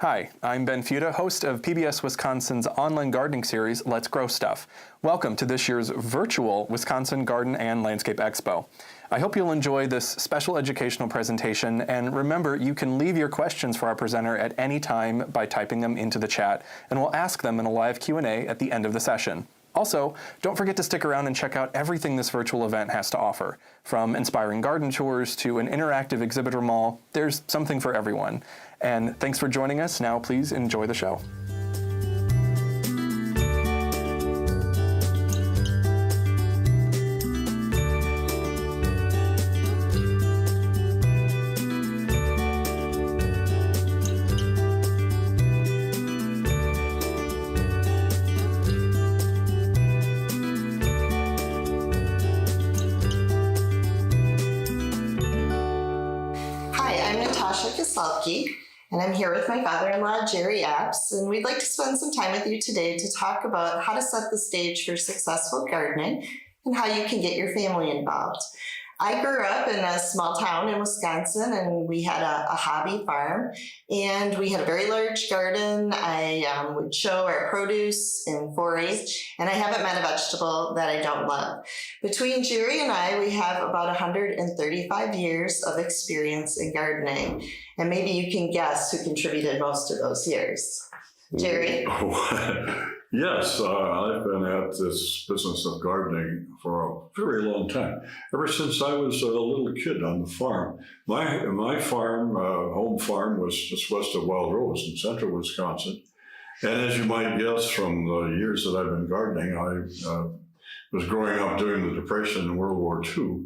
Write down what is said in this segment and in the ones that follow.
Hi, I'm Ben Fuda, host of PBS Wisconsin's online gardening series, Let's Grow Stuff. Welcome to this year's virtual Wisconsin Garden and Landscape Expo. I hope you'll enjoy this special educational presentation, and remember, you can leave your questions for our presenter at any time by typing them into the chat, and we'll ask them in a live Q&A at the end of the session. Also, don't forget to stick around and check out everything this virtual event has to offer. From inspiring garden tours to an interactive exhibitor mall, there's something for everyone. And thanks for joining us. Now please enjoy the show. And I'm here with my father-in-law, Jerry Apps, and we'd like to spend some time with you today to talk about how to set the stage for successful gardening and how you can get your family involved. I grew up in a small town in Wisconsin, and we had a hobby farm, and we had a very large garden. I would show our produce in 4-H, and I haven't met a vegetable that I don't love. Between Jerry and I, we have about 135 years of experience in gardening, and maybe you can guess who contributed most of those years. Jerry? Yes, I've been at this business of gardening for a very long time, ever since I was a little kid on the farm. My farm, home farm, was just west of Wild Rose in central Wisconsin. And as you might guess from the years that I've been gardening, I was growing up during the Depression and World War II,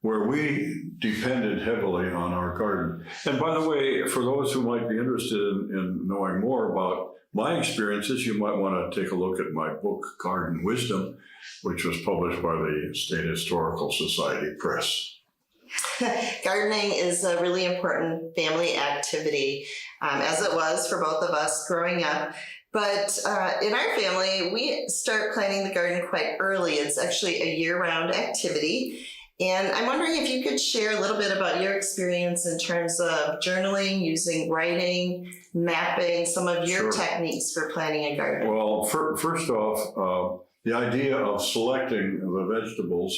where we depended heavily on our garden. And by the way, for those who might be interested in knowing more about my experiences, you might want to take a look at my book, Garden Wisdom, which was published by the State Historical Society Press. Gardening is a really important family activity, as it was for both of us growing up. But in our family, we start planting the garden quite early. It's actually a year-round activity. And I'm wondering if you could share a little bit about your experience in terms of journaling, using writing, mapping, some of your techniques for planting a garden. Well, first off, the idea of selecting the vegetables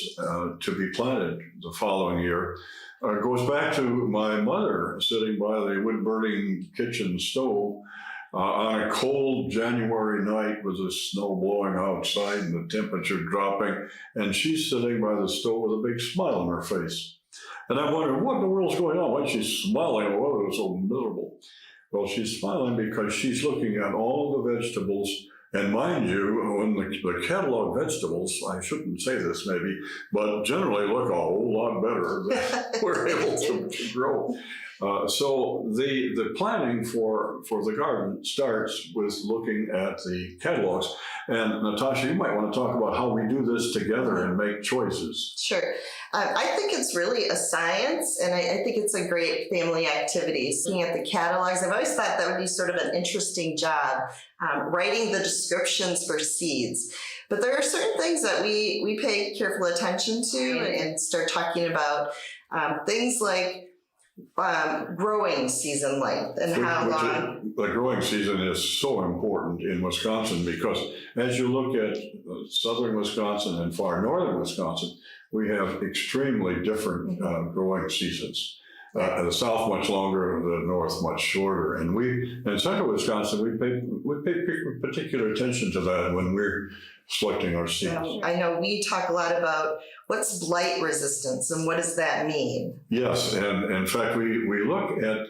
to be planted the following year goes back to my mother sitting by the wood-burning kitchen stove on a cold January night with the snow blowing outside and the temperature dropping, and she's sitting by the stove with a big smile on her face. And I wondered, what in the world's going on? Why is she smiling? Why is it so miserable? Well, she's smiling because she's looking at all the vegetables. And mind you, when the catalog vegetables, I shouldn't say this maybe, but generally look a whole lot better than we're able to grow. So the planning for the garden starts with looking at the catalogs. And Natasha, you might want to talk about how we do this together and make choices. Sure. I think it's really a science, and I think it's a great family activity. Looking at the catalogs, I've always thought that would be sort of an interesting job, writing the descriptions for seeds. But there are certain things that we pay careful attention to and start talking about things like growing season length and how long. The growing season is so important in Wisconsin because as you look at southern Wisconsin and far northern Wisconsin, we have extremely different growing seasons. The south much longer, the north much shorter. And we, in central Wisconsin, we pay particular attention to that when we're selecting our seeds. I know we talk a lot about what's blight resistance and what does that mean? Yes, and in fact, we look at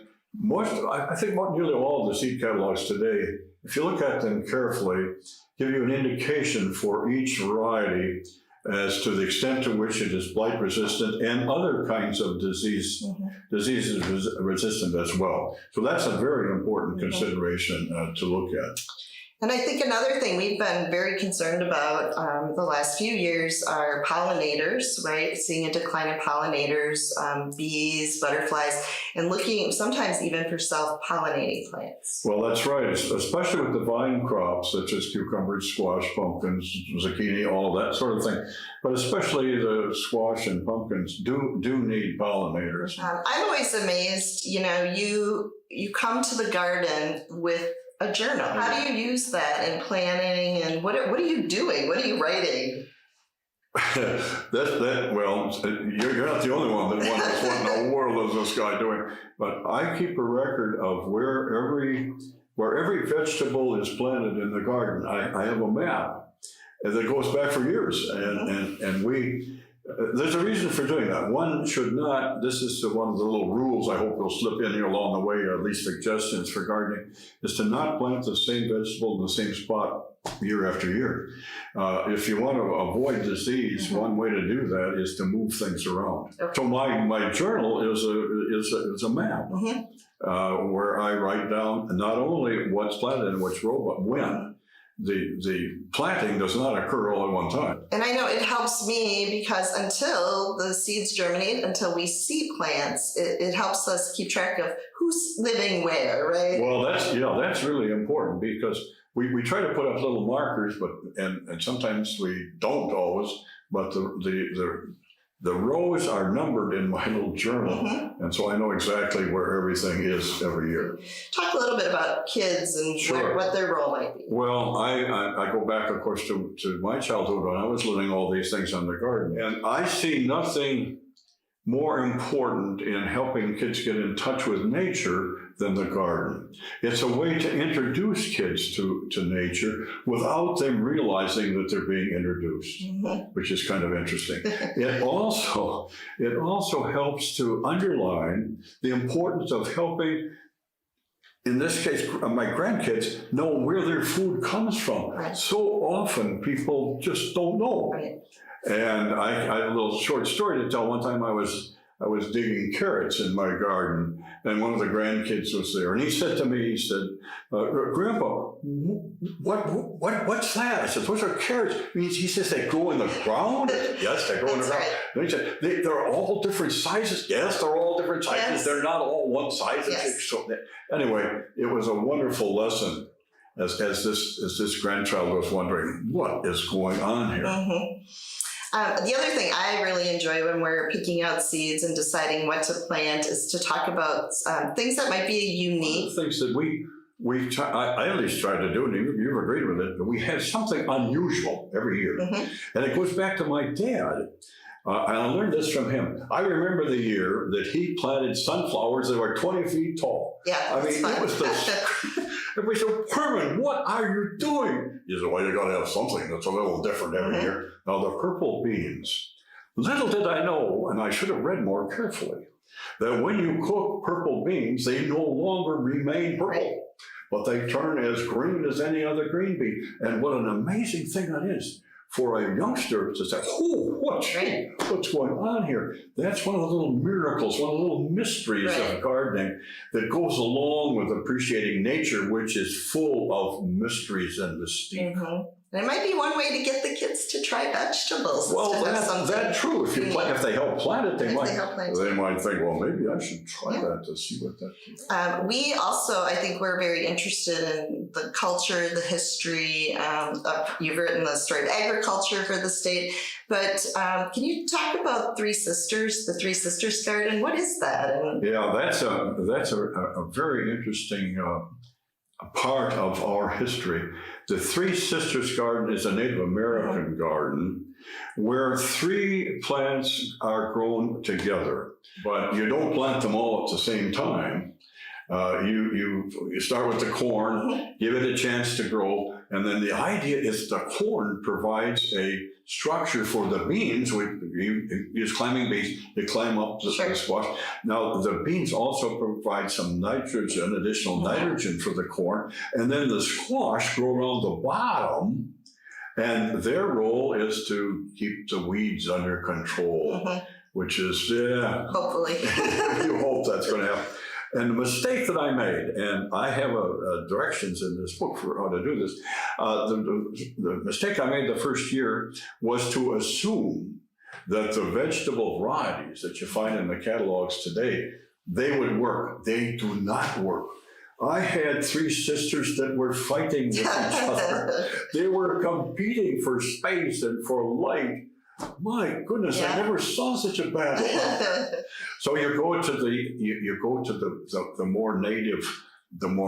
I think nearly all of the seed catalogs today, if you look at them carefully, give you an indication for each variety as to the extent to which it is blight resistant and other kinds of diseases resistant as well. So that's a very important consideration to look at. And I think another thing we've been very concerned about the last few years are pollinators, right? Seeing a decline in pollinators, bees, butterflies, and looking sometimes even for self-pollinating plants. Well, that's right, especially with the vine crops such as cucumbers, squash, pumpkins, zucchini, all of that sort of thing. But especially the squash and pumpkins do need pollinators. I'm always amazed, you come to the garden with a journal. How do you use that in planning, and what are you doing? What are you writing? Well, you're not the only one that wonders what in the world is this guy doing. But I keep a record of where every vegetable is planted in the garden. I have a map that goes back for years, and we. There's a reason for doing that. One should not, this is one of the little rules I hope will slip in here along the way, or at least suggestions for gardening, is to not plant the same vegetable in the same spot year after year. If you want to avoid disease, one way to do that is to move things around. Okay. So my journal is a map where I write down not only what's planted in which row, but when. The planting does not occur all at one time. And I know it helps me because until the seeds germinate, until we see plants, it helps us keep track of who's living where, right? Well, that's really important because we try to put up little markers, but and sometimes we don't always. But the rows are numbered in my little journal, and so I know exactly where everything is every year. Talk a little bit about kids and Sure. what their role might be. Well, I go back, of course, to my childhood when I was learning all these things on the garden. And I see nothing more important in helping kids get in touch with nature than the garden. It's a way to introduce kids to nature without them realizing that they're being introduced, which is kind of interesting. It also helps to underline the importance of helping, in this case, my grandkids, know where their food comes from. Right. So often people just don't know. Right. And I had a little short story to tell. One time I was digging carrots in my garden, and one of the grandkids was there, and he said to me, he said, "Grandpa, what's that?" I said, "Those are carrots." He says, "They grow in the ground?" Yes, they grow in the ground. Right. Then he said, "They're all different sizes." Yes, they're all different sizes. Yes. They're not all one size. Yes. So anyway, it was a wonderful lesson. As this grandchild was wondering, what is going on here? The other thing I really enjoy when we're picking out seeds and deciding what to plant is to talk about things that might be unique. One of the things that I at least tried to do, and you've agreed with it, but we have something unusual every year. And it goes back to my dad. And I learned this from him. I remember the year that he planted sunflowers that were 20 feet tall. Yeah, I that's mean, fun. it was everybody said, "Herman, what are you doing?" He said, "Well, you got to have something that's a little different every year." Now, the purple beans. Little did I know, and I should have read more carefully, that when you cook purple beans, they no longer remain purple, but they turn as green as any other green bean. And what an amazing thing that is for a youngster to say, "Oh, what's going on here?" That's one of the little miracles, one of the little mysteries of gardening that goes along with appreciating nature, which is full of mysteries and mystique. And it might be one way to get the kids to try vegetables. Well, that's true. If they help plant it, they might think, "Well, maybe I should try that to see what that is." We also, I think we're very interested in the culture, the history. You've written the story of agriculture for the state, but can you talk about Three Sisters, the Three Sisters Garden? What is that? Yeah, that's a very interesting part of our history. The Three Sisters Garden is a Native American garden where three plants are grown together, but you don't plant them all at the same time. You start with the corn, give it a chance to grow, and then the idea is the corn provides a structure for the beans. You use climbing beans to climb up the squash. Now, the beans also provide some nitrogen, additional nitrogen for the corn, and then the squash grow around the bottom, and their role is to keep the weeds under control, which is, hopefully. You hope that's going to happen. And the mistake that I made, and I have directions in this book for how to do this, the mistake I made the first year was to assume that the vegetable varieties that you find in the catalogs today, they would work. They do not work. I had three sisters that were fighting with each other. They were competing for space and for light. My goodness, Yeah. I never saw such a bad one. So you go to the more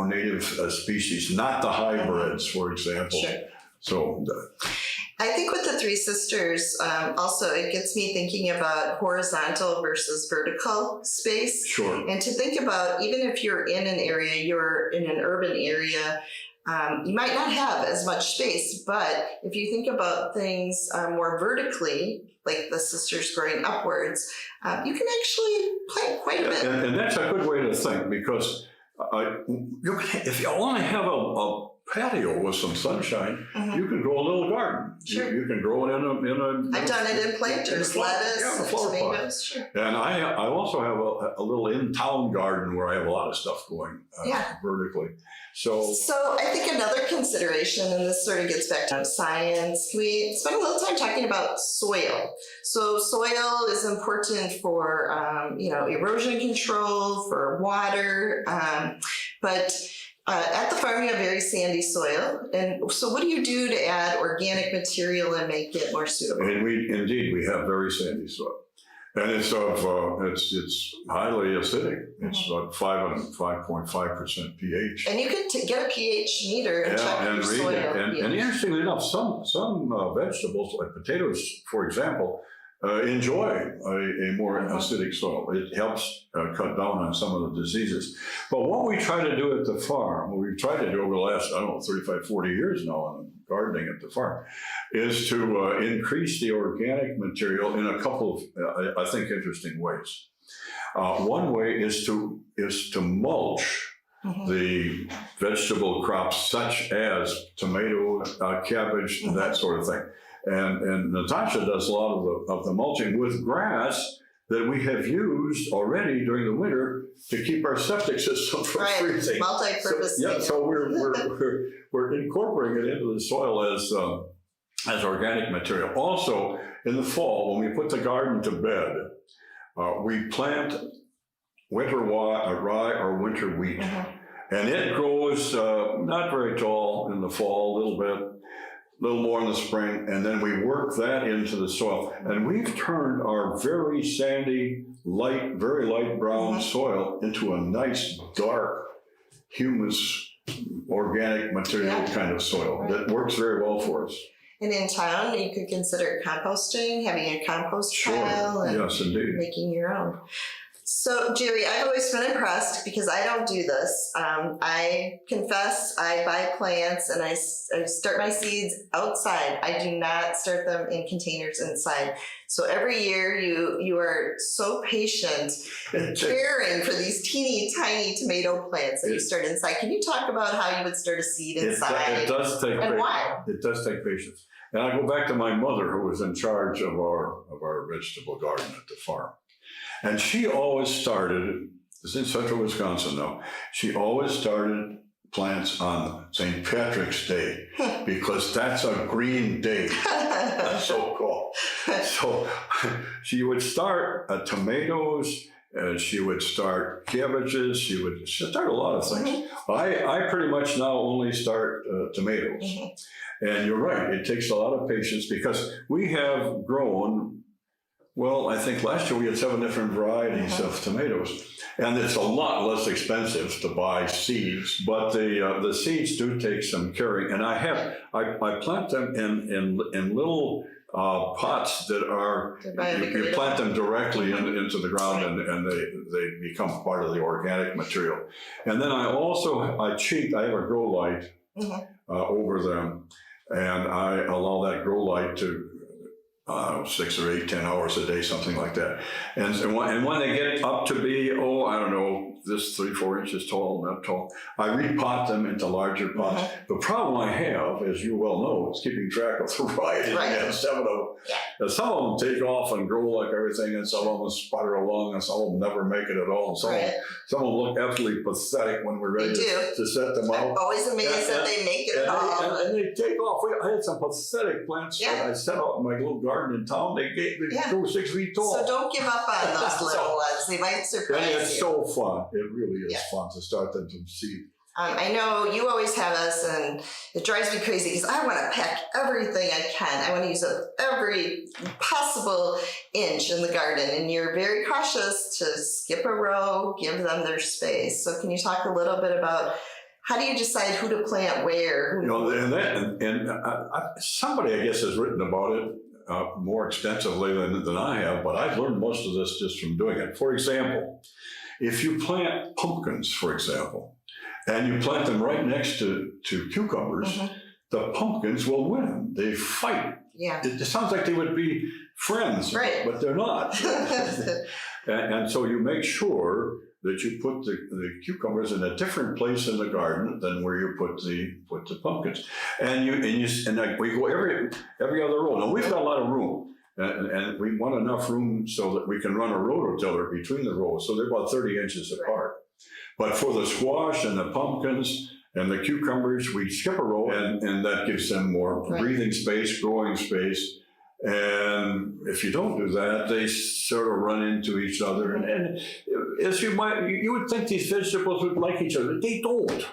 native species, not the hybrids, for example. Sure. So I think with the Three Sisters, also it gets me thinking about horizontal versus vertical space. sure. And to think about, even if you're in an area, you're in an urban area, you might not have as much space, but if you think about things more vertically, like the sisters growing upwards, you can actually plant quite a bit. And that's a good way to think, because if you want to have a patio with some sunshine, Mhm. you can grow a little garden. Sure. You can grow it in a I've done it in planters, lettuce, yeah, and flower pot. tomatoes. Sure. And I also have a little in-town garden where I have a lot of stuff going Yeah. vertically. So So I think another consideration, and this sort of gets back to science, can we spend a little time talking about soil? So soil is important for, erosion control, for water, but at the farm, you have very sandy soil. And so what do you do to add organic material and make it more suitable? and we have very sandy soil. And it's it's highly acidic. It's about 5.5% pH. And you can get a pH meter and check your read soil it. And pH. interestingly enough, some vegetables, like potatoes, for example, enjoy a more acidic soil. It helps cut down on some of the diseases. But what we try to do at the farm, what we've tried to do over the last, 35, 40 years now on gardening at the farm, is to increase the organic material in a couple of, I think, interesting ways. One way is to mulch Mhm. the vegetable crops, such as tomato, cabbage, that sort of thing. And Natasha does a lot of the mulching with grass that we have used already during the winter to keep our septic system from Right, freezing. multi-purpose. So, yeah, so we're incorporating it into the soil as organic material. Also, in the fall, when we put the garden to bed, we plant winter rye or winter wheat. Mhm. And it grows not very tall in the fall, a little more in the spring, and then we work that into the soil. And we've turned our very sandy, very light brown soil into a nice, dark, humus, organic material kind of soil that works very well for us. And in town, you could consider composting, having a compost Sure. pile, and Yes, indeed. making your own. So, Jerry, I've always been impressed because I don't do this. I confess, I buy plants and I start my seeds outside. I do not start them in containers inside. So every year you are so patient caring for these teeny tiny tomato plants that you start inside. Can you talk about how you would start a seed inside It does take and patience. why? It does take patience. And I go back to my mother, who was in charge of our vegetable garden at the farm. And she always started, it's in central Wisconsin though, she always started plants on St. Patrick's Day because that's a green day. That's so cool. So she would start tomatoes, she would start cabbages, she would start a lot of things. I pretty much now only start tomatoes. And you're right, it takes a lot of patience because we have grown, well, I think last year we had 7 different varieties of tomatoes. And it's a lot less expensive to buy seeds, but the seeds do take some caring. And I plant them in little pots that are, you plant them directly into the ground and they become part of the organic material. And then I have a grow light over them, and I allow that grow light to 6 or 8, 10 hours a day, something like that. And when they get up to be, I don't know, this 3-4 inches tall, not tall, I repot them into larger pots. The problem I have, as you well know, is keeping track of the variety. Right. I have 7 of them. And some of them take off and grow like everything, and some of them sputter along, and some of them never make it at all. And some of them look absolutely pathetic when we're ready to set them out. I'm always amazed that they make it at all. And they take off. I had some pathetic plants that I set out in my little garden in town. They grew 6 feet tall. So don't give up on those little ones. They might surprise And it's you. so fun. It really is fun to start them from seed. I know you always have us, and it drives me crazy because I want to pack everything I can. I want to use up every possible inch in the garden, and you're very cautious to skip a row, give them their space. So can you talk a little bit about how do you decide who to plant where? You know, somebody, I guess, has written about it more extensively than I have, but I've learned most of this just from doing it. For example, if you plant pumpkins, for example, and you plant them right next to cucumbers, the pumpkins will win. They fight. Yeah. It sounds like they would be friends, right, but they're not. and so you make sure that you put the cucumbers in a different place in the garden than where you put the pumpkins. And we go every other row. Now we've got a lot of room. And we want enough room so that we can run a rototiller between the rows. So they're about 30 inches apart. But for the squash and the pumpkins and the cucumbers, we skip a row, and that gives them more breathing space, growing space. And if you don't do that, they sort of run into each other. And as you would think these vegetables would like each other. They don't.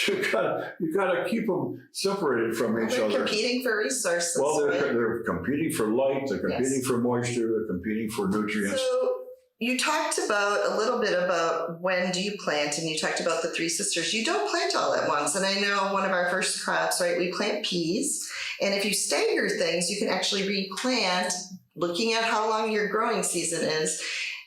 you gotta keep them separated from each other. They're competing for resources. Well, they're competing for light. They're competing for moisture. They're competing for nutrients. So you talked about a little bit about when do you plant, and you talked about the three sisters. You don't plant all at once. And I know one of our first crops, right, we plant peas. And if you stagger things, you can actually replant looking at how long your growing season is.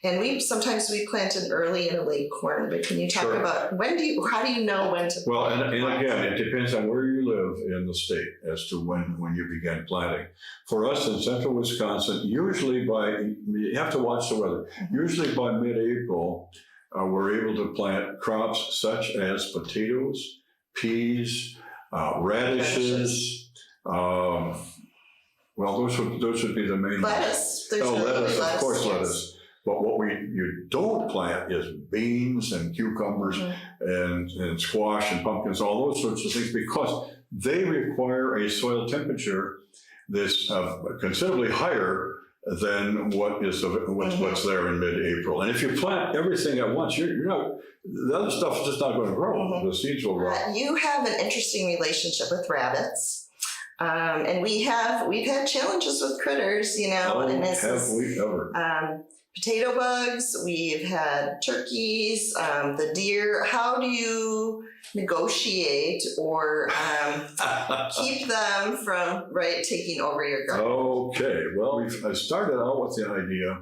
And sometimes we plant an early and a late corn, but can you talk about how do you know when to plant? Well, and again, it depends on where you live in the state as to when you begin planting. For us in central Wisconsin, usually you have to watch the weather, usually by mid-April, we're able to plant crops such as potatoes, peas, radishes, well, those would be the main lettuce. Lettuce, of course, lettuce. But what you don't plant is beans and cucumbers and squash and pumpkins, all those sorts of things, because they require a soil temperature that's considerably higher than what's there in mid-April. And if you plant everything at once, you're not. The other stuff is just not going to grow. The seeds will grow. You have an interesting relationship with rabbits. And we've had challenges with critters, you know. Have we ever? Potato bugs, we've had turkeys, the deer. How do you negotiate or keep them from taking over your garden? Okay, well, I started out with the idea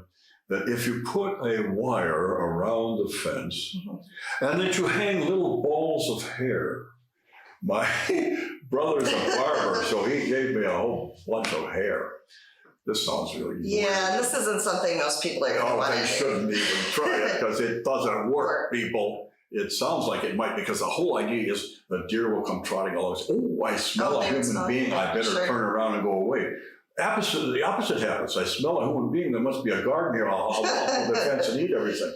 that if you put a wire around the fence and that you hang little balls of hair. My brother's a barber, so he gave me a whole bunch of hair. This sounds really weird. This isn't something most people are going to want to do. They shouldn't even try it because it doesn't work, people. It sounds like it might, because the whole idea is the deer will come trotting along. Oh, I smell a human being. I better turn around and go away. The opposite happens. I smell a human being. There must be a garden here. I'll pull the fence and eat everything.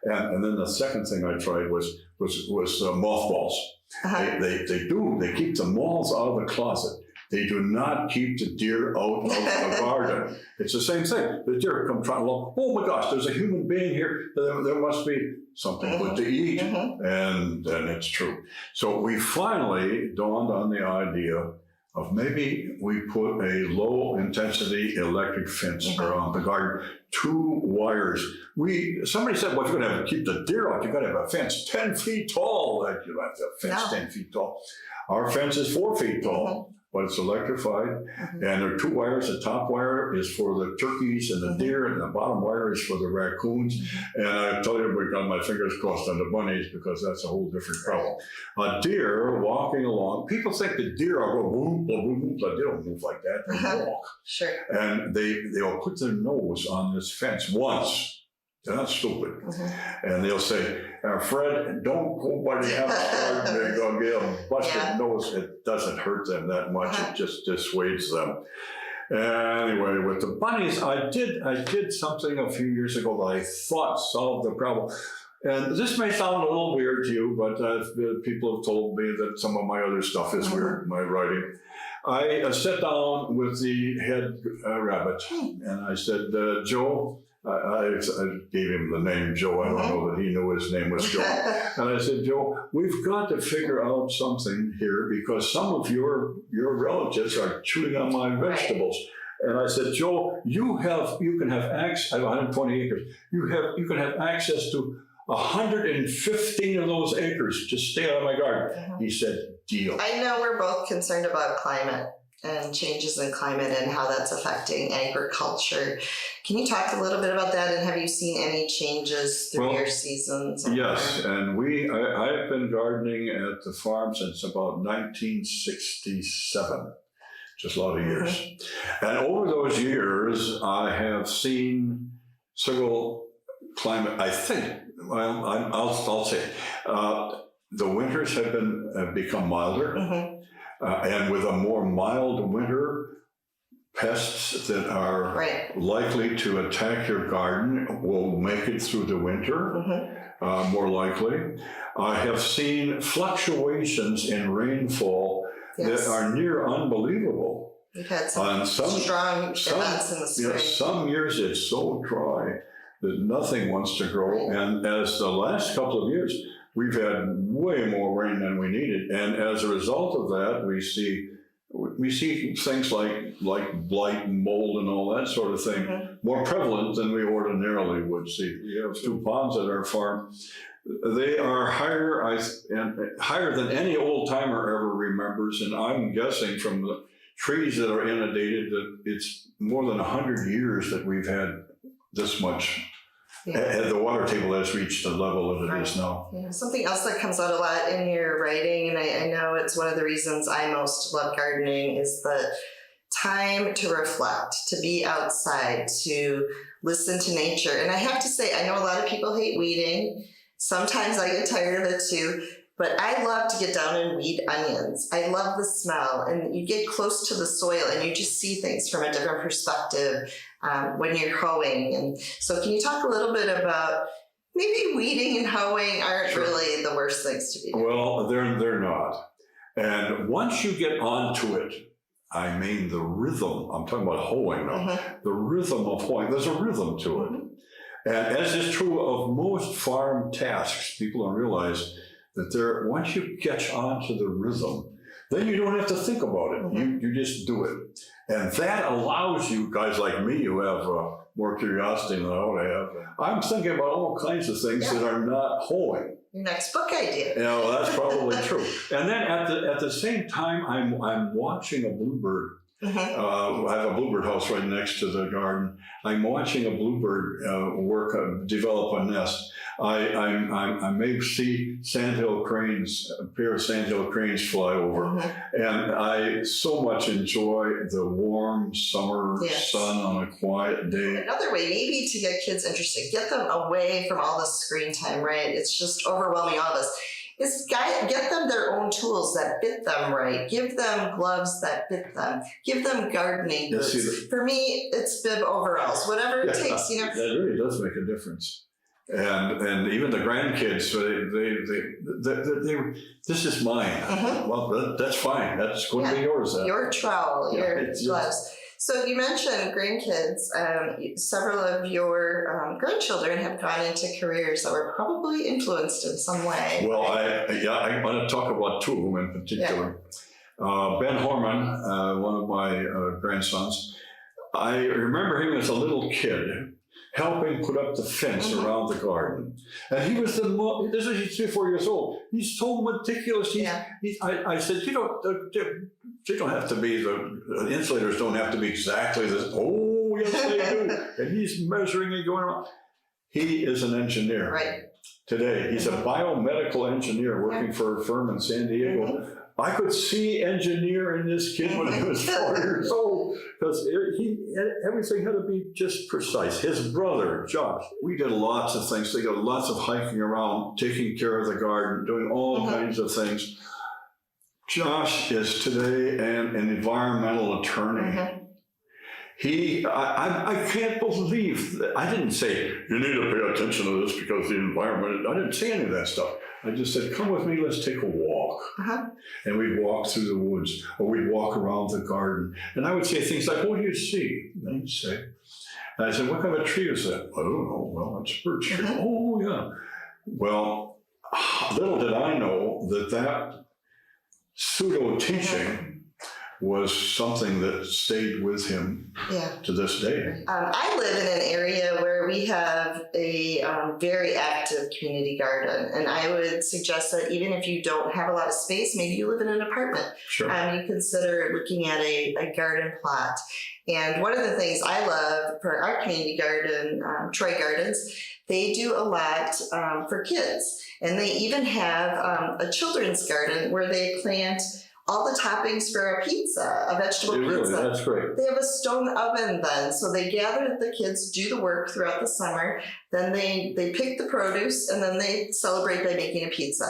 And then the second thing I tried was mothballs. They keep the moths out of the closet. They do not keep the deer out of the garden. It's the same thing. The deer come trotting along. Oh my gosh, there's a human being here. There must be something good to eat. And it's true. So we finally dawned on the idea of maybe we put a low intensity electric fence around the garden, 2 wires. Somebody said, well, if you're going to keep the deer out, you've got to have a fence 10 feet tall. You have to have a fence 10 feet tall. Our fence is 4 feet tall. But it's electrified, and there are 2 wires. The top wire is for the turkeys and the deer, and the bottom wire is for the raccoons. And I tell you, I've got my fingers crossed on the bunnies, because that's a whole different problem. A deer walking along, people think the deer are going boom, boom, boom. They don't move like that. They walk. Sure. And they'll put their nose on this fence once. They're not stupid. And they'll say, Fred, don't go by the apple garden. They're going to get a busted nose. It doesn't hurt them that much. It just dissuades them. Anyway, with the bunnies, I did something a few years ago that I thought solved the problem. And this may sound a little weird to you, but people have told me that some of my other stuff is weird, my writing. I sat down with the head rabbit, and I said, Joe, I gave him the name Joe. I don't know that he knew his name was Joe. And I said, Joe, we've got to figure out something here because some of your relatives are chewing on my vegetables. And I said, Joe, you can have access. I have 120 acres. You can have access to 115 of those acres. Just stay out of my garden. He said, deal. I know we're both concerned about climate and changes in climate and how that's affecting agriculture. Can you talk a little bit about that? And have you seen any changes through your seasons? Yes, and I've been gardening at the farm since about 1967. Just a lot of years. And over those years, I have seen several climate, I think, well, I'll say, the winters have become milder. And with a more mild winter, pests that are likely to attack your garden will make it through the winter, more likely. I have seen fluctuations in rainfall that are near unbelievable. We've had some strong events in the spring. Yes, some years it's so dry that nothing wants to grow. And as the last couple of years, we've had way more rain than we needed. And as a result of that, we see things like blight and mold and all that sort of thing more prevalent than we ordinarily would see. We have 2 ponds at our farm. They are higher than any old timer ever remembers, and I'm guessing from the trees that are inundated that it's more than 100 years that we've had this much. The water table has reached the level that it is now. Yeah. Something else that comes out a lot in your writing, and I know it's one of the reasons I most love gardening, is the time to reflect, to be outside, to listen to nature. And I have to say, I know a lot of people hate weeding. Sometimes I get tired of it too, but I love to get down and weed onions. I love the smell, and you get close to the soil and you just see things from a different perspective when you're hoeing. And so can you talk a little bit about maybe weeding and hoeing aren't really the worst things to be doing? Well, they're not. And once you get onto it, I mean the rhythm, I'm talking about hoeing now, the rhythm of hoeing, there's a rhythm to it. And as is true of most farm tasks, people don't realize that once you catch on to the rhythm, then you don't have to think about it. You just do it. And that allows you, guys like me who have more curiosity than I ought to have, I'm thinking about all kinds of things that are not hoeing. Your next book idea. Well, that's probably true. And then at the same time, I'm watching a bluebird. I have a bluebird house right next to the garden. I'm watching a bluebird develop a nest. I may see sandhill cranes, a pair of sandhill cranes fly over. And I so much enjoy the warm summer sun on a quiet day. Another way maybe to get kids interested, get them away from all the screen time, right? It's just overwhelming all of us. Is get them their own tools that fit them right. Give them gloves that fit them. Give them gardening boots. For me, it's bib overalls. Whatever it takes, you know. That really does make a difference. And even the grandkids, they this is mine. Well, that's fine. That's going to be yours. Your trowel, your gloves. So you mentioned grandkids. Several of your grandchildren have gone into careers that were probably influenced in some way. Well, I want to talk about 2 of them in particular. Ben Horman, one of my grandsons, I remember him as a little kid helping put up the fence around the garden. And he was this is he's 3 or 4 years old. He's so meticulous. I said, they don't have to be, the insulators don't have to be exactly this. Oh, yes, they do. And he's measuring and going around. He is an engineer. Right. Today, he's a biomedical engineer working for a firm in San Diego. I could see engineer in this kid when he was 4 years old, because everything had to be just precise. His brother, Josh, we did lots of things. They got lots of hiking around, taking care of the garden, doing all kinds of things. Josh is today an environmental attorney. I can't believe that. I didn't say, you need to pay attention to this because the environment, I didn't say any of that stuff. I just said, come with me, let's take a walk. And we'd walk through the woods, or we'd walk around the garden. And I would say things like, what do you see? And he'd say, And I said, what kind of a tree is that? I don't know. Well, it's a birch tree. Oh, yeah. Well, little did I know that pseudo-teaching was something that stayed with him to this day. I live in an area where we have a very active community garden, and I would suggest that even if you don't have a lot of space, maybe you live in an apartment, Sure. you consider looking at a garden plot. And one of the things I love for our community garden, Troy Gardens, they do a lot for kids. And they even have a children's garden where they plant all the toppings for a pizza, a vegetable pizza. Really, that's great. They have a stone oven then, so they gather the kids, do the work throughout the summer, then they pick the produce, and then they celebrate by making a pizza.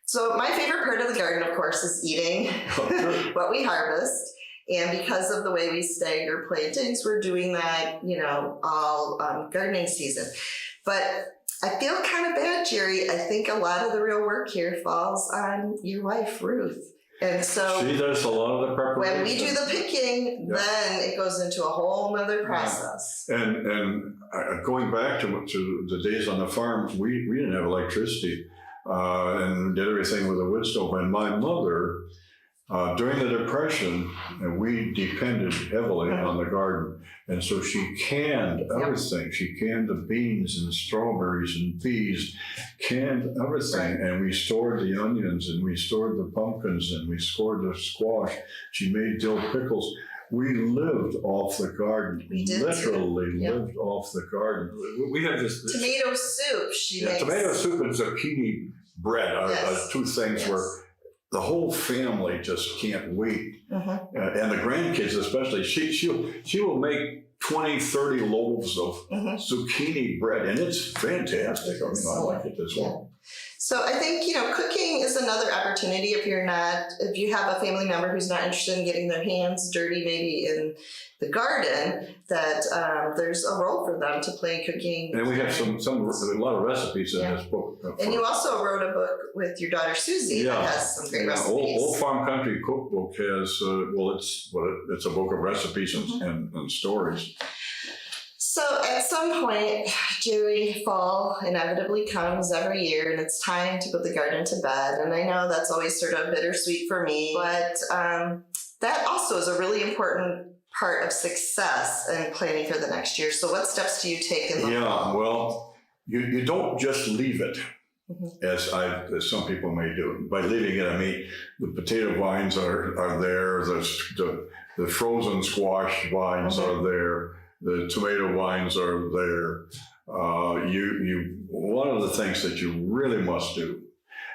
So my favorite part of the garden, of course, is eating what we harvest. And because of the way we stagger plantings, we're doing that, all gardening season. But I feel kind of bad, Jerry. I think a lot of the real work here falls on your wife, Ruth. And so She does a lot of the preparation. when we do the picking, then it goes into a whole nother process. And going back to the days on the farm, we didn't have electricity and did everything with a wood stove. And my mother, during the Depression, we depended heavily on the garden. And so she canned everything. She canned the beans and strawberries and peas, canned everything. And we stored the onions and we stored the pumpkins and we stored the squash. She made dill pickles. We lived off the garden. We did literally too. Yep. lived off the garden. We have this Tomato soup she makes. tomato soup and zucchini bread are Yes. two things Yes. where the whole family just can't wait. Mhm. And the grandkids especially, she will make 20, 30 loaves of Mhm. zucchini bread, and it's fantastic. I mean, I like it as well. So I think, cooking is another opportunity if you have a family member who's not interested in getting their hands dirty maybe in the garden, that there's a role for them to play in cooking. And we have a lot of recipes in this book. And you also wrote a book with your daughter Susie that has some great recipes. Old Farm Country Cookbook has, it's a book of recipes and stories. So at some point, Jerry, fall inevitably comes every year, and it's time to put the garden to bed. And I know that's always sort of bittersweet for me, but that also is a really important part of success in planning for the next year. So what steps do you take in the fall? Well, you don't just leave it, as some people may do. By leaving it, I mean the potato vines are there, the frozen squash vines are there. The tomato vines are there. One of the things that you really must do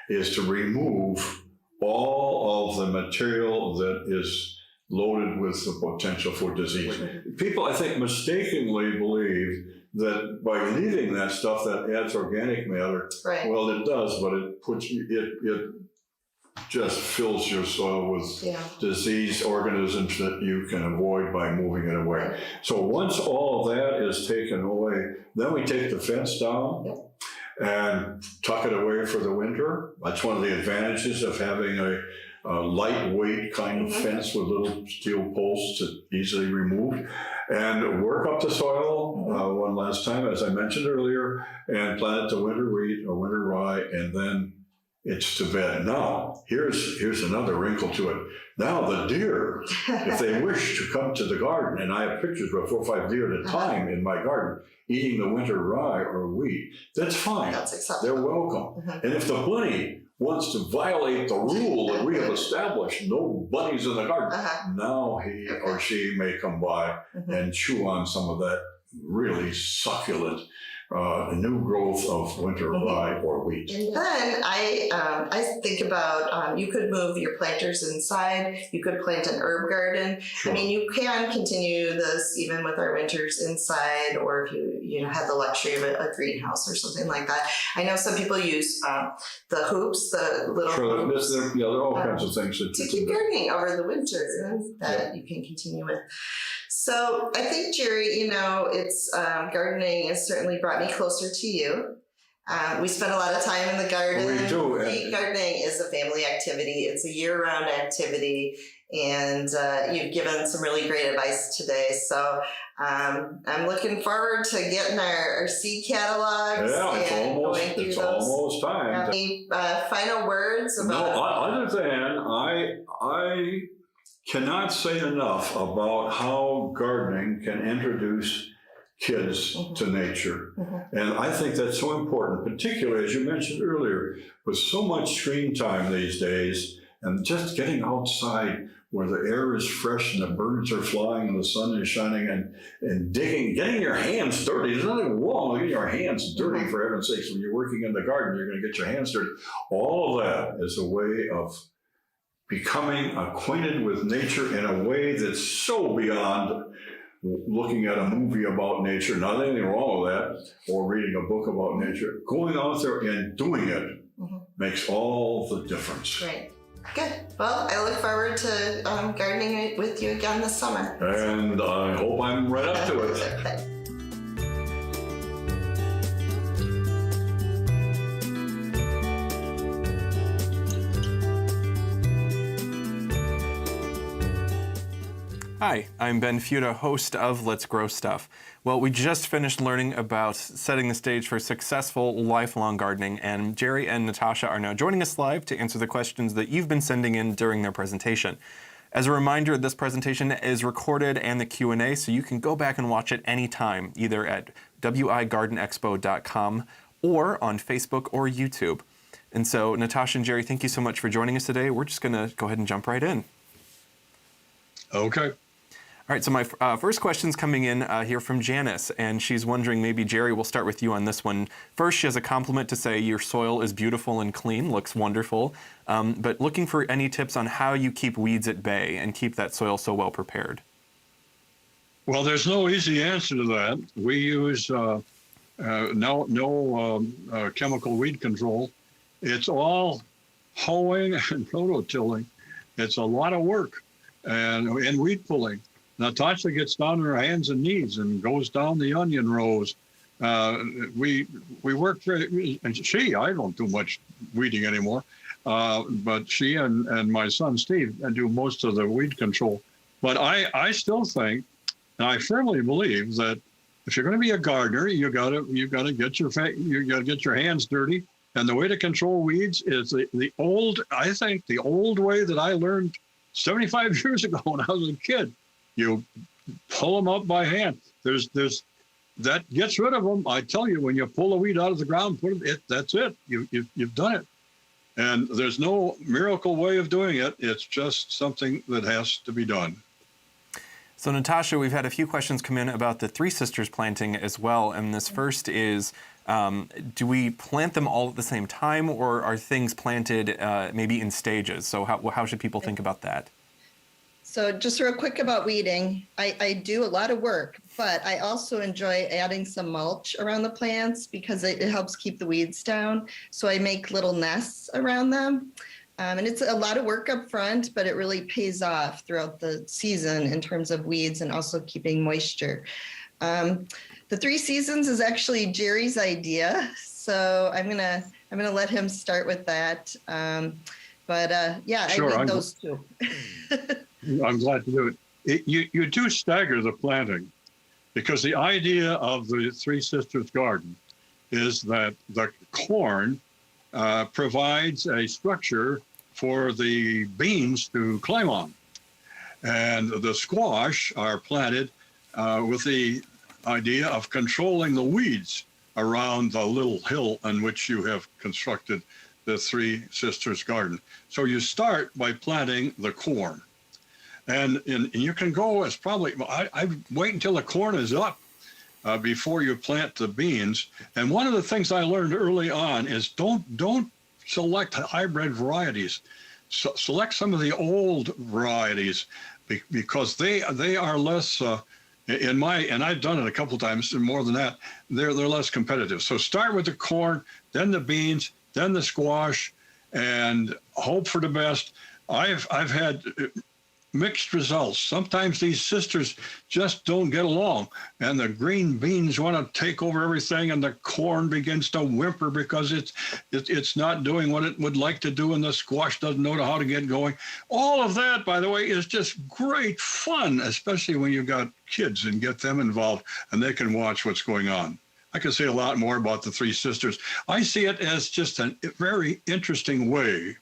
is to remove all of the material that is loaded with the potential for disease. People, I think, mistakenly believe that by leaving that stuff that adds organic matter. Right. Well, it does, but it just fills your soil with disease organisms that you can avoid by moving it away. Right. So once all of that is taken away, then we take the fence down and tuck it away for the winter. That's one of the advantages of having a lightweight kind of fence with little steel posts that easily removed. And work up the soil one last time, as I mentioned earlier, and plant it to winter wheat or winter rye, and then it's to bed. Now, here's another wrinkle to it. Now the deer, if they wish to come to the garden, and I have pictures of 4 or 5 deer at a time in my garden eating the winter rye or wheat, that's fine. That's acceptable. They're welcome. And if the bunny wants to violate the rule that we have established, no bunnies in the garden, now he or she may come by and chew on some of that really succulent new growth of winter rye or wheat. And then I think about you could move your planters inside. You could plant an herb garden. Sure. I mean, you can continue this even with our winters inside, or if you have the luxury of a greenhouse or something like that. I know some people use the hoops, the little hoops, there are all kinds of things that to keep gardening over the winter that you can continue with. So I think, Jerry, it's gardening has certainly brought me closer to you. We spend a lot of time in the garden. We do. Gardening is a family activity. It's a year-round activity. And you've given some really great advice today. So I'm looking forward to getting our seed catalogs and going through it's those. almost time. Any final words about? No, other than I cannot say enough about how gardening can introduce kids to nature. And I think that's so important, particularly as you mentioned earlier, with so much screen time these days, and just getting outside where the air is fresh and the birds are flying and the sun is shining, and digging, getting your hands dirty. There's nothing wrong with getting your hands dirty, for heaven's sakes. When you're working in the garden, you're going to get your hands dirty. All of that is a way of becoming acquainted with nature in a way that's so beyond looking at a movie about nature. Not anything wrong with that, or reading a book about nature. Going out there and doing it makes all the difference. Right. Good. Well, I look forward to gardening with you again this summer. And I hope I'm right up to it. Hi, I'm Ben Fuda, host of Let's Grow Stuff. Well, we just finished learning about setting the stage for successful lifelong gardening, and Jerry and Natasha are now joining us live to answer the questions that you've been sending in during their presentation. As a reminder, this presentation is recorded and the Q&A, so you can go back and watch it anytime, either at wigardenexpo.com or on Facebook or YouTube. And so, Natasha and Jerry, thank you so much for joining us today. We're just going to go ahead and jump right in. Okay. All right, so my first question's coming in here from Janice, and she's wondering, maybe Jerry, we'll start with you on this one. First, she has a compliment to say your soil is beautiful and clean, looks wonderful, but looking for any tips on how you keep weeds at bay and keep that soil so well prepared. Well, there's no easy answer to that. We use no chemical weed control. It's all hoeing and rototilling. It's a lot of work and weed pulling. Natasha gets down on her hands and knees and goes down the onion rows. We work very, and I don't do much weeding anymore, but she and my son Steve do most of the weed control. But I still think, and I firmly believe, that if you're going to be a gardener, you gotta get your hands dirty. And the way to control weeds is the old way that I learned 75 years ago when I was a kid. You pull them up by hand. There's that gets rid of them. I tell you, when you pull a weed out of the ground, that's it. You've done it. And there's no miracle way of doing it. It's just something that has to be done. So Natasha, we've had a few questions come in about the Three Sisters planting as well. And this first is, do we plant them all at the same time, or are things planted maybe in stages? So how should people think about that? So just real quick about weeding, I do a lot of work, but I also enjoy adding some mulch around the plants because it helps keep the weeds down. So I make little nests around them. And it's a lot of work up front, but it really pays off throughout the season in terms of weeds and also keeping moisture. The 3 seasons is actually Jerry's idea. So I'm gonna let him start with that. Yeah, sure, I read those too. I'm glad to do it. You do stagger the planting, because the idea of the Three Sisters garden is that the corn provides a structure for the beans to climb on. And the squash are planted with the idea of controlling the weeds around the little hill on which you have constructed the Three Sisters garden. So you start by planting the corn. And you can go as probably, I wait until the corn is up before you plant the beans. And one of the things I learned early on is don't select hybrid varieties. Select some of the old varieties because they are less, and I've done it a couple of times and more than that, they're less competitive. So start with the corn, then the beans, then the squash, and hope for the best. I've had mixed results. Sometimes these sisters just don't get along, and the green beans want to take over everything, and the corn begins to whimper because it's not doing what it would like to do, and the squash doesn't know how to get going. All of that, by the way, is just great fun, especially when you've got kids and get them involved and they can watch what's going on. I could say a lot more about the three sisters. I see it as just a very interesting way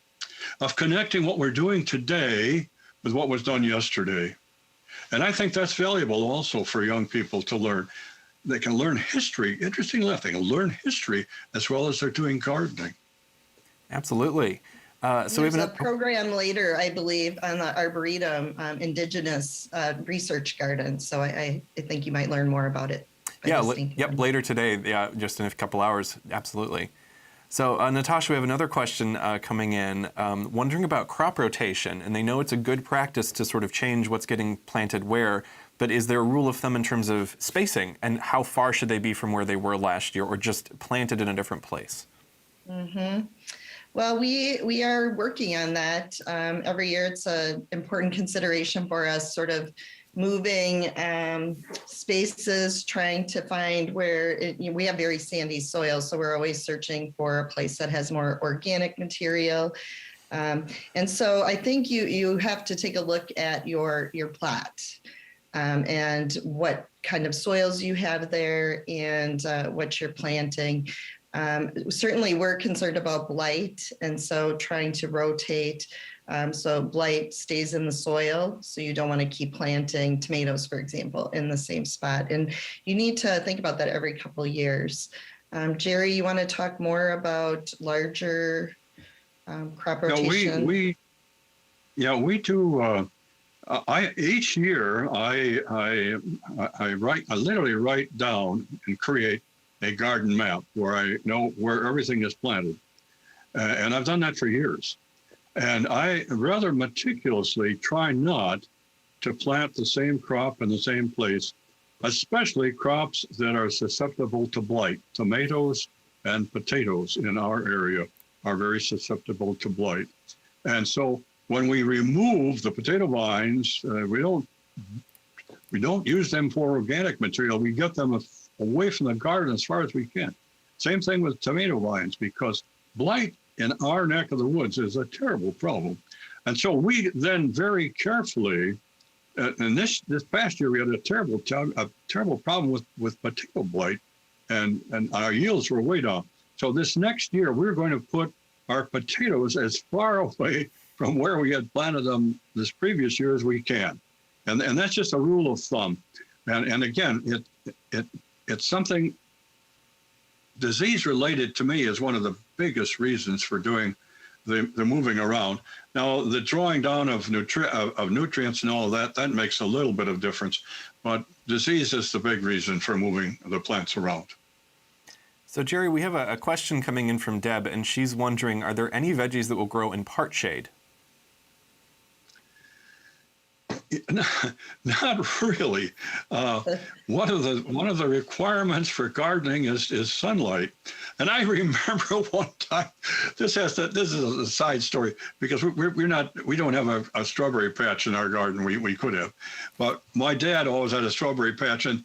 of connecting what we're doing today with what was done yesterday. And I think that's valuable also for young people to learn. They can learn history, interestingly enough, they can learn history as well as they're doing gardening. Absolutely. So we There's have a program later, I believe, on the Arboretum, Indigenous Research Garden. So I think you might learn more about it. Later today, just in a couple hours, absolutely. So, Natasha, we have another question coming in, wondering about crop rotation. And they know it's a good practice to sort of change what's getting planted where, but is there a rule of thumb in terms of spacing? And how far should they be from where they were last year, or just planted in a different place? Mm-hmm. Well, we are working on that. Every year it's an important consideration for us, sort of moving spaces, trying to find where we have very sandy soil. So we're always searching for a place that has more organic material. And so I think you have to take a look at your plot and what kind of soils you have there and what you're planting. Certainly we're concerned about blight, and so trying to rotate so blight stays in the soil, so you don't want to keep planting tomatoes, for example, in the same spot. And you need to think about that every couple of years. Jerry, you want to talk more about larger crop rotation? We do. Each year I literally write down and create a garden map where I know where everything is planted. And I've done that for years. And I rather meticulously try not to plant the same crop in the same place, especially crops that are susceptible to blight. Tomatoes and potatoes in our area are very susceptible to blight. And so when we remove the potato vines, we don't use them for organic material. We get them away from the garden as far as we can. Same thing with tomato vines, because blight in our neck of the woods is a terrible problem. And so we then very carefully, and this past year we had a terrible problem with potato blight, and our yields were way down. So this next year we're going to put our potatoes as far away from where we had planted them this previous year as we can. And that's just a rule of thumb. And again, it's something disease related to me is one of the biggest reasons for doing the moving around. Now, the drawing down of nutrients and all of that makes a little bit of difference, but disease is the big reason for moving the plants around. So, Jerry, we have a question coming in from Deb, and she's wondering, are there any veggies that will grow in part shade? Not really. One of the requirements for gardening is sunlight. And I remember one time. This is a side story because we don't have a strawberry patch in our garden. We could have, but my dad always had a strawberry patch. And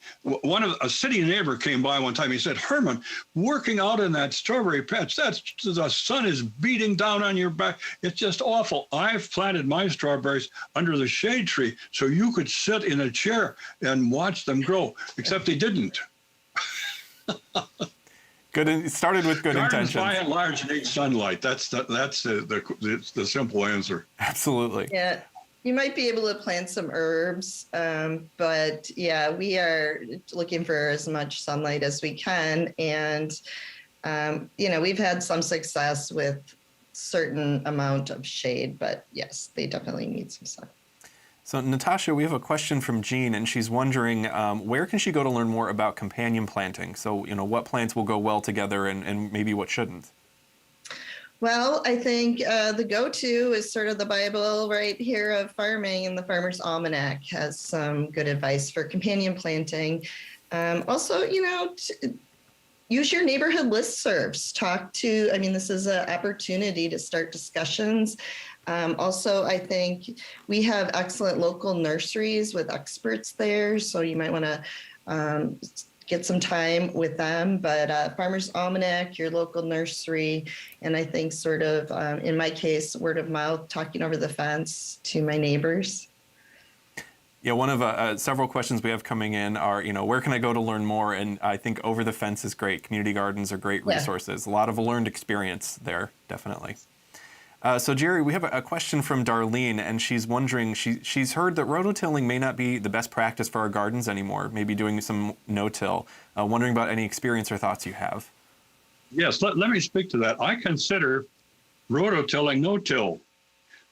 a city neighbor came by one time. He said, "Herman, working out in that strawberry patch, the sun is beating down on your back. It's just awful. I've planted my strawberries under the shade tree so you could sit in a chair and watch them grow," except he didn't. Good. It started with good Gardens, intentions. by and large, need sunlight. That's the simple answer. Absolutely. Yeah, you might be able to plant some herbs, but yeah, we are looking for as much sunlight as we can. And, we've had some success with certain amount of shade, but yes, they definitely need some sun. So, Natasha, we have a question from Jean, and she's wondering where can she go to learn more about companion planting? So, what plants will go well together and maybe what shouldn't? Well, I think the go-to is sort of the Bible right here of farming, and the Farmer's Almanac has some good advice for companion planting. Also, use your neighborhood listservs. This is an opportunity to start discussions. Also, I think we have excellent local nurseries with experts there, so you might want to get some time with them. But Farmer's Almanac, your local nursery, and I think in my case, word of mouth, talking over the fence to my neighbors. Yeah, one of several questions we have coming in are, where can I go to learn more? And I think Over the Fence is great. Community gardens are great resources. A lot of learned experience there, definitely. So Jerry, we have a question from Darlene, and she's wondering, she's heard that rototilling may not be the best practice for our gardens anymore, maybe doing some no-till. Wondering about any experience or thoughts you have. Yes, let me speak to that. I consider rototilling no-till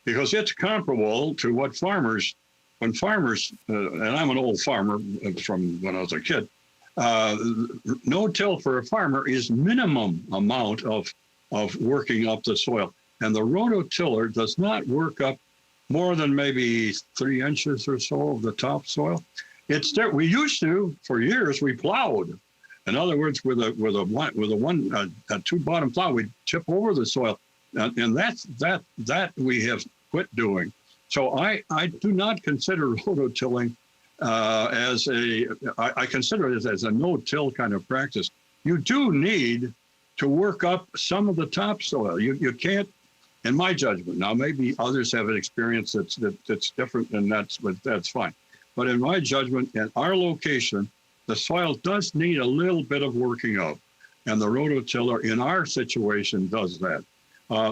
because it's comparable to what when farmers, and I'm an old farmer from when I was a kid, no-till for a farmer is minimum amount of working up the soil. And the rototiller does not work up more than maybe 3 inches or so of the topsoil. We used to, for years, we plowed. In other words, with a 2-bottom plow, we'd chip over the soil. And that we have quit doing. So I do not consider rototilling I consider it as a no-till kind of practice. You do need to work up some of the topsoil. You can't, in my judgment, now maybe others have an experience that's different, and that's fine. But in my judgment, at our location, the soil does need a little bit of working up, and the rototiller in our situation does that.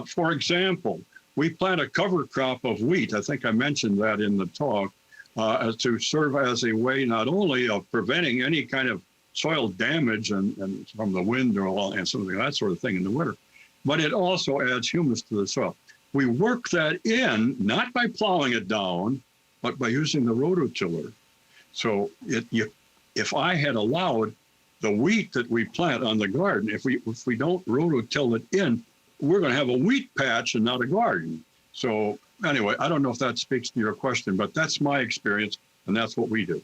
For example, we plant a cover crop of wheat. I think I mentioned that in the talk, to serve as a way not only of preventing any kind of soil damage and from the wind and something that sort of thing in the winter, but it also adds humus to the soil. We work that in, not by plowing it down, but by using the rototiller. So if I had allowed the wheat that we plant on the garden, if we don't rototill it in, we're going to have a wheat patch and not a garden. So anyway, I don't know if that speaks to your question, but that's my experience, and that's what we do.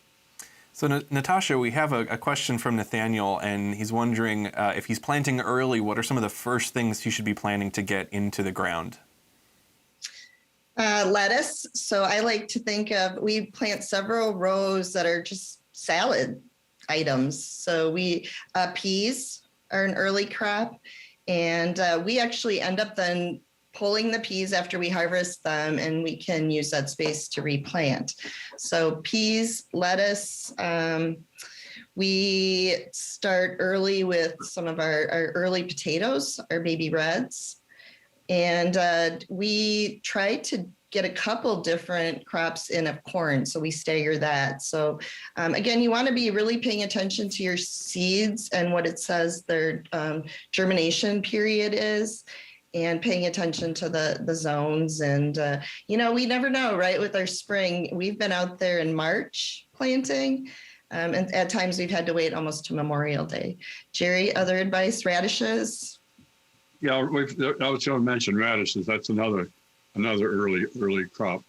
So Natasha, we have a question from Nathaniel, and he's wondering if he's planting early, what are some of the first things he should be planning to get into the ground? Lettuce. So I like to think we plant several rows that are just salad items. So peas are an early crop. And we actually end up then pulling the peas after we harvest them, and we can use that space to replant. So peas, lettuce, we start early with some of our early potatoes, our baby reds. And we try to get a couple different crops in of corn, so we stagger that. So again, you want to be really paying attention to your seeds and what it says their germination period is, and paying attention to the zones. And we never know, right? With our spring, we've been out there in March planting, and at times we've had to wait almost to Memorial Day. Jerry, other advice? Radishes? Yeah, I was going to mention radishes. That's another early crop.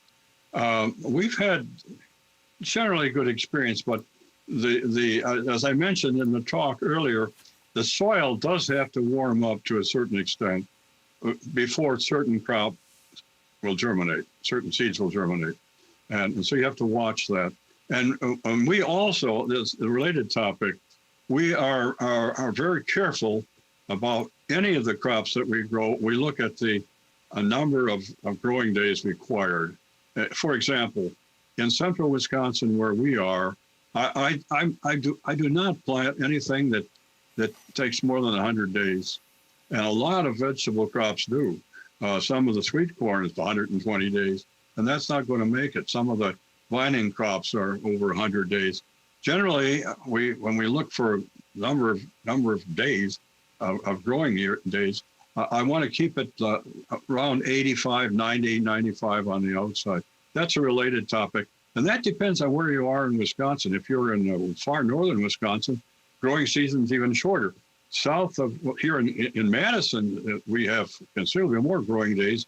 We've had generally good experience, but as I mentioned in the talk earlier, the soil does have to warm up to a certain extent before certain crop will germinate, certain seeds will germinate. And so you have to watch that. And we also, this a related topic, we are very careful about any of the crops that we grow. We look at a number of growing days required. For example, in central Wisconsin, where we are, I do not plant anything that takes more than 100 days, and a lot of vegetable crops do. Some of the sweet corn is 120 days, and that's not going to make it. Some of the vining crops are over 100 days. Generally, when we look for number of days of growing days, I want to keep it around 85, 90, 95 on the outside. That's a related topic. And that depends on where you are in Wisconsin. If you're in far northern Wisconsin, growing season's even shorter. South of here in Madison, we have considerably more growing days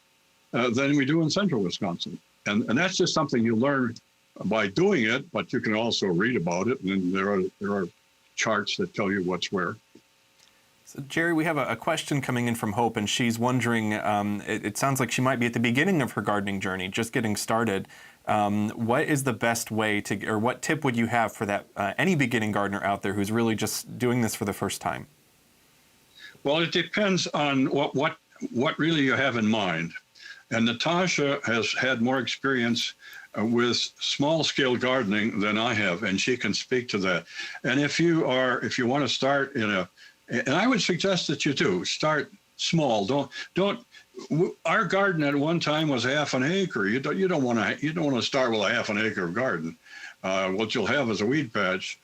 than we do in central Wisconsin. And that's just something you learn by doing it, but you can also read about it. And there are charts that tell you what's where. So, Jerry, we have a question coming in from Hope, and she's wondering, it sounds like she might be at the beginning of her gardening journey, just getting started. What is the best way to, or what tip would you have for that any beginning gardener out there who's really just doing this for the first time? Well, it depends on what really you have in mind. And Natasha has had more experience with small-scale gardening than I have, and she can speak to that. And if you want to start and I would suggest that you do start small. Don't. Our garden at one time was half an acre. You don't want to start with a half an acre garden. What you'll have is a weed patch.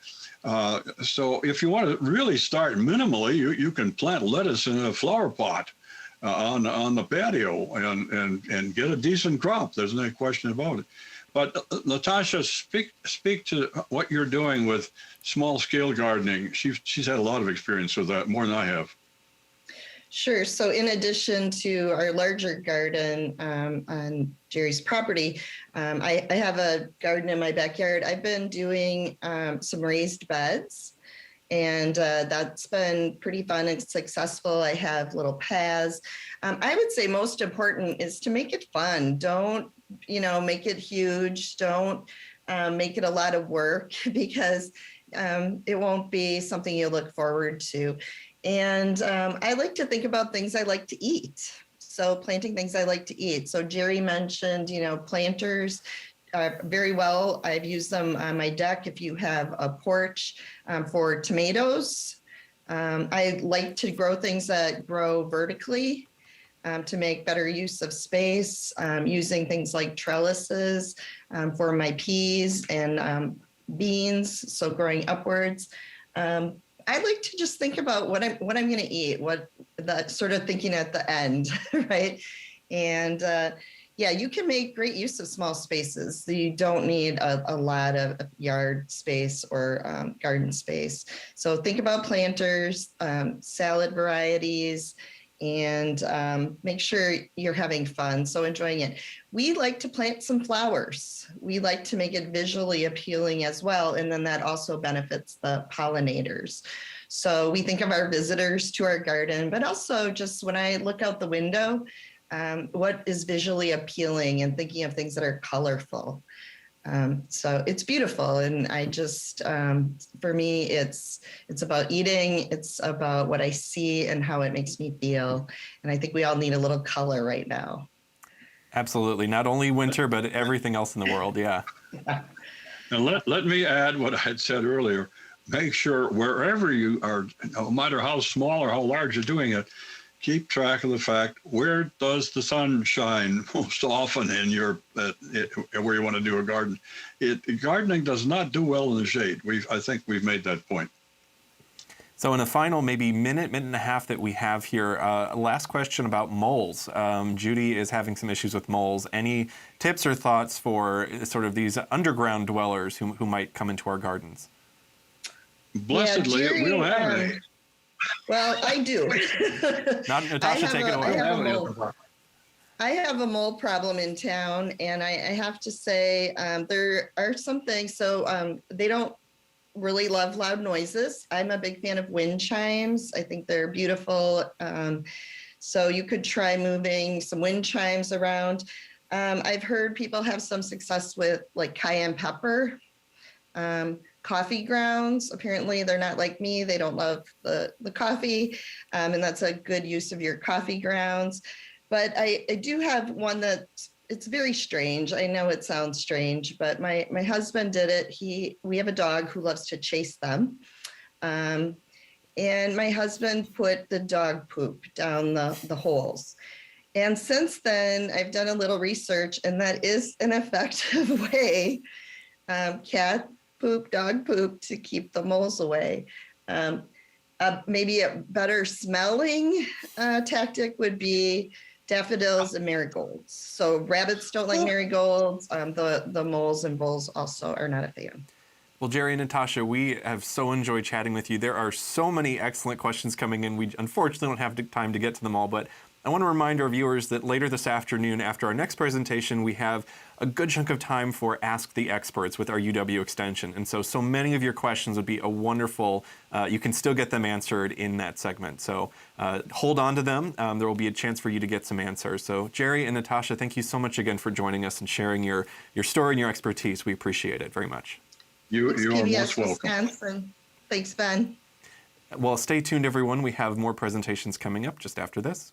So if you want to really start minimally, you can plant lettuce in a flower pot on the patio and get a decent crop. There's no question about it. But Natasha, speak to what you're doing with small scale gardening. She's had a lot of experience with that, more than I have. Sure. So in addition to our larger garden on Jerry's property, I have a garden in my backyard. I've been doing some raised beds, and that's been pretty fun and successful. I have little paths. I would say most important is to make it fun. Don't, make it huge. Don't make it a lot of work, because it won't be something you look forward to. And I like to think about things I like to eat. So planting things I like to eat. So Jerry mentioned, planters very well. I've used them on my deck if you have a porch for tomatoes. I like to grow things that grow vertically to make better use of space, using things like trellises for my peas and beans, so growing upwards. I like to just think about what I'm going to eat, what that sort of thinking at the end, right? And you can make great use of small spaces. You don't need a lot of yard space or garden space. So think about planters, salad varieties, and make sure you're having fun, so enjoying it. We like to plant some flowers. We like to make it visually appealing as well, and then that also benefits the pollinators. So we think of our visitors to our garden, but also just when I look out the window, what is visually appealing, and thinking of things that are colorful. So it's beautiful. And I just, for me, it's about eating. It's about what I see and how it makes me feel. And I think we all need a little color right now. Absolutely. Not only winter, but everything else in the world. Yeah. And let me add what I had said earlier. Make sure wherever you are, no matter how small or how large you're doing it, keep track of the fact, where does the sun shine most often in where you want to do a garden? Gardening does not do well in the shade. I think we've made that point. So in a final maybe minute and a half that we have here, last question about moles. Judy is having some issues with moles. Any tips or thoughts for sort of these underground dwellers who might come into our gardens? Blessedly, Jerry, we don't have any. Well, I do. Not Natasha, take it away. I have a mole problem in town, and I have to say there are some things. So they don't really love loud noises. I'm a big fan of wind chimes. I think they're beautiful. So you could try moving some wind chimes around. I've heard people have some success with like cayenne pepper. Coffee grounds, apparently they're not like me. They don't love the coffee, and that's a good use of your coffee grounds. But I do have one that it's very strange. I know it sounds strange, but my husband did it. We have a dog who loves to chase them. And my husband put the dog poop down the holes. And since then, I've done a little research, and that is an effective way, cat poop, dog poop, to keep the moles away. Maybe a better smelling tactic would be daffodils and marigolds. So rabbits don't like marigolds. The moles and voles also are not a fan. Well, Jerry and Natasha, we have so enjoyed chatting with you. There are so many excellent questions coming in. We unfortunately don't have time to get to them all, but I want to remind our viewers that later this afternoon, after our next presentation, we have a good chunk of time for Ask the Experts with our UW Extension. And so many of your questions would be a wonderful, you can still get them answered in that segment. So hold on to them. There will be a chance for you to get some answers. So Jerry and Natasha, thank you so much again for joining us and sharing your story and your expertise. We appreciate it very much. You Thanks, are PBS most welcome. Wisconsin. Thanks, Ben. Well, stay tuned, everyone. We have more presentations coming up just after this.